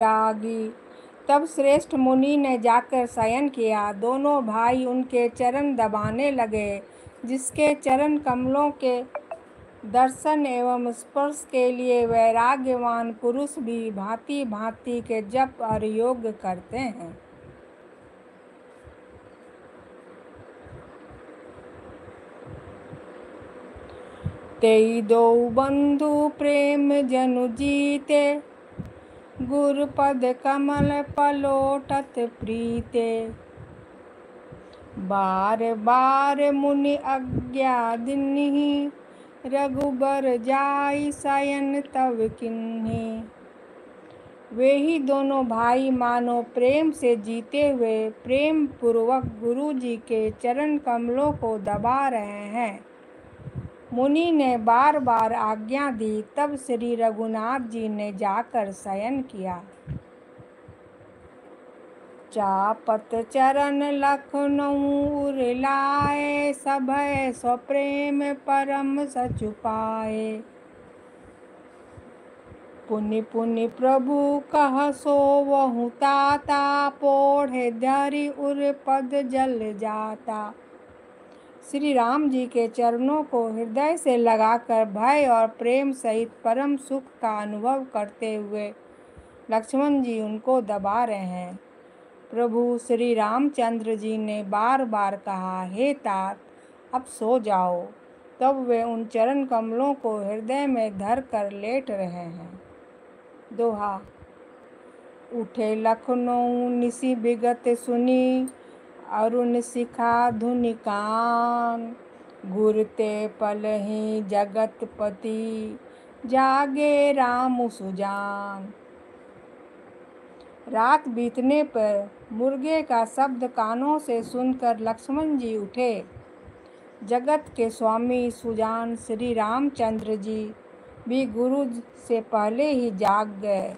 त्यागी। तब श्रेष्ठ मुनि ने जाकर शयन किया। दोनों भाई उनके चरण दबाने लगे, जिसके चरण कमलों के दर्शन एवं स्पर्श के लिए वैराग्यवान पुरुष भी भांति भांति के जप और योग करते हैं। तेई दो बंधु प्रेम जनु जीते, गुरुपद कमल पलोटत प्रीते। बार बार मुनि आज्ञा दिन्हि, रघुबर जाई शयन तब किन्हि। वे ही दोनों भाई मानो प्रेम से जीते हुए प्रेम पूर्वक गुरु जी के चरण कमलों को दबा रहे हैं। मुनि ने बार बार आज्ञा दी, तब श्री रघुनाथ जी ने जाकर शयन किया। चापत चरण लखनऊ उर लाए, सभय स्वप्रेम परम सचु पाए। पुनि पुनि प्रभु कह सोवहु ताता, पोढ़े धरि उर पद जल जाता। श्री राम जी के चरणों को हृदय से लगाकर भय और प्रेम सहित परम सुख का अनुभव करते हुए लक्ष्मण जी उनको दबा रहे हैं। प्रभु श्री रामचंद्र जी ने बार बार कहा, हे तात, अब सो जाओ। तब वे उन चरण कमलों को हृदय में धर कर लेट रहे हैं। दोहा। उठे लखनऊ निशि विगत सुनी, अरुण शिखा धुनि कान। गुरते पलहि जगतपति, जागे राम सुजान। रात बीतने पर मुर्गे का शब्द कानों से सुनकर लक्ष्मण जी उठे। जगत के स्वामी सुजान श्री रामचंद्र जी भी गुरु से पहले ही जाग गए।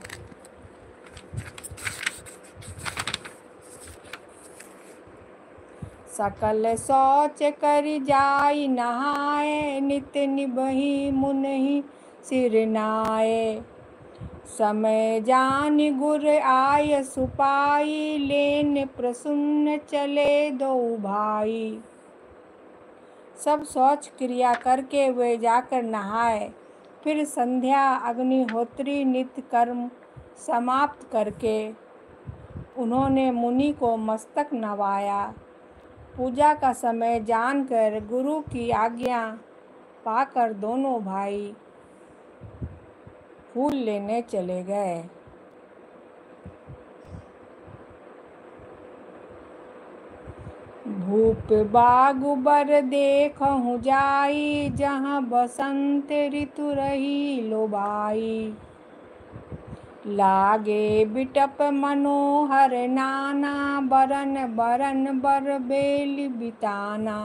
सकल शौच करि जाई नहाए, नित निबहि मुनहि सिर नाए। समय जानि गुर आय सुपाई, लेन प्रसन्न चले दो भाई। सब शौच क्रिया करके वे जाकर नहाए। फिर संध्या अग्निहोत्री नित्य कर्म समाप्त करके उन्होंने मुनि को मस्तक नवाया। पूजा का समय जानकर गुरु की आज्ञा पाकर दोनों भाई फूल लेने चले गए। भूप बागु बर देखहु जाई, जहाँ बसंत ऋतु रही लोबाई। लागे बिटप मनोहर नाना, बरन बरन बर बेली बिताना।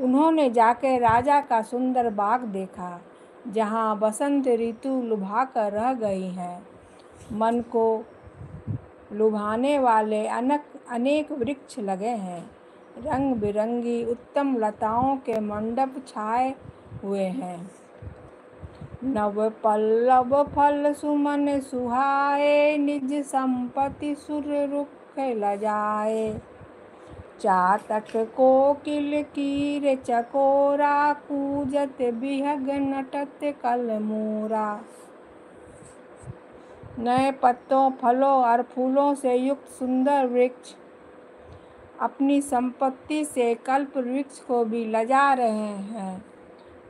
उन्होंने जाकर राजा का सुंदर बाग देखा, जहाँ बसंत ऋतु लुभाकर रह गई है। मन को लुभाने वाले अनेक वृक्ष लगे हैं। रंग बिरंगी उत्तम लताओं के मंडप छाए हुए हैं। नव पल्लव फल सुमन सुहाए, निज संपत्ति सुर रुख लजाए। चातक कोकिल कीर चकोरा, कूजत बिहग नटत कलमोरा। नए पत्तों, फलों और फूलों से युक्त सुंदर वृक्ष अपनी संपत्ति से कल्प वृक्ष को भी लजा रहे हैं।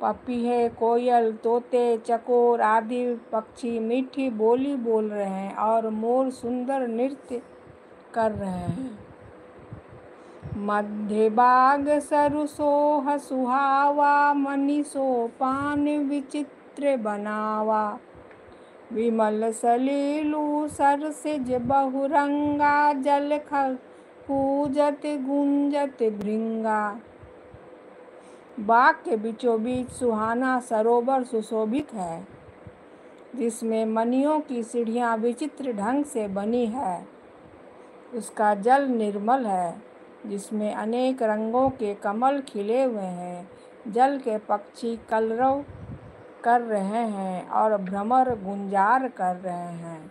पपीहे, कोयल, तोते, चकोर आदि पक्षी मीठी बोली बोल रहे हैं और मोर सुंदर नृत्य कर रहे हैं। मध्य बाग सरु सोह सुहावा, मणि सोपान विचित्र बनावा। विमल सलीलु सरसिज बहुरंगा, जल कूजत गुंजत भृंगा। बाग के बीचों बीच सुहाना सरोवर सुशोभित है, जिसमें मणियों की सीढ़ियां विचित्र ढंग से बनी है। उसका जल निर्मल है, जिसमें अनेक रंगों के कमल खिले हुए हैं। जल के पक्षी कलरव कर रहे हैं और भ्रमर गुंजार कर रहे हैं।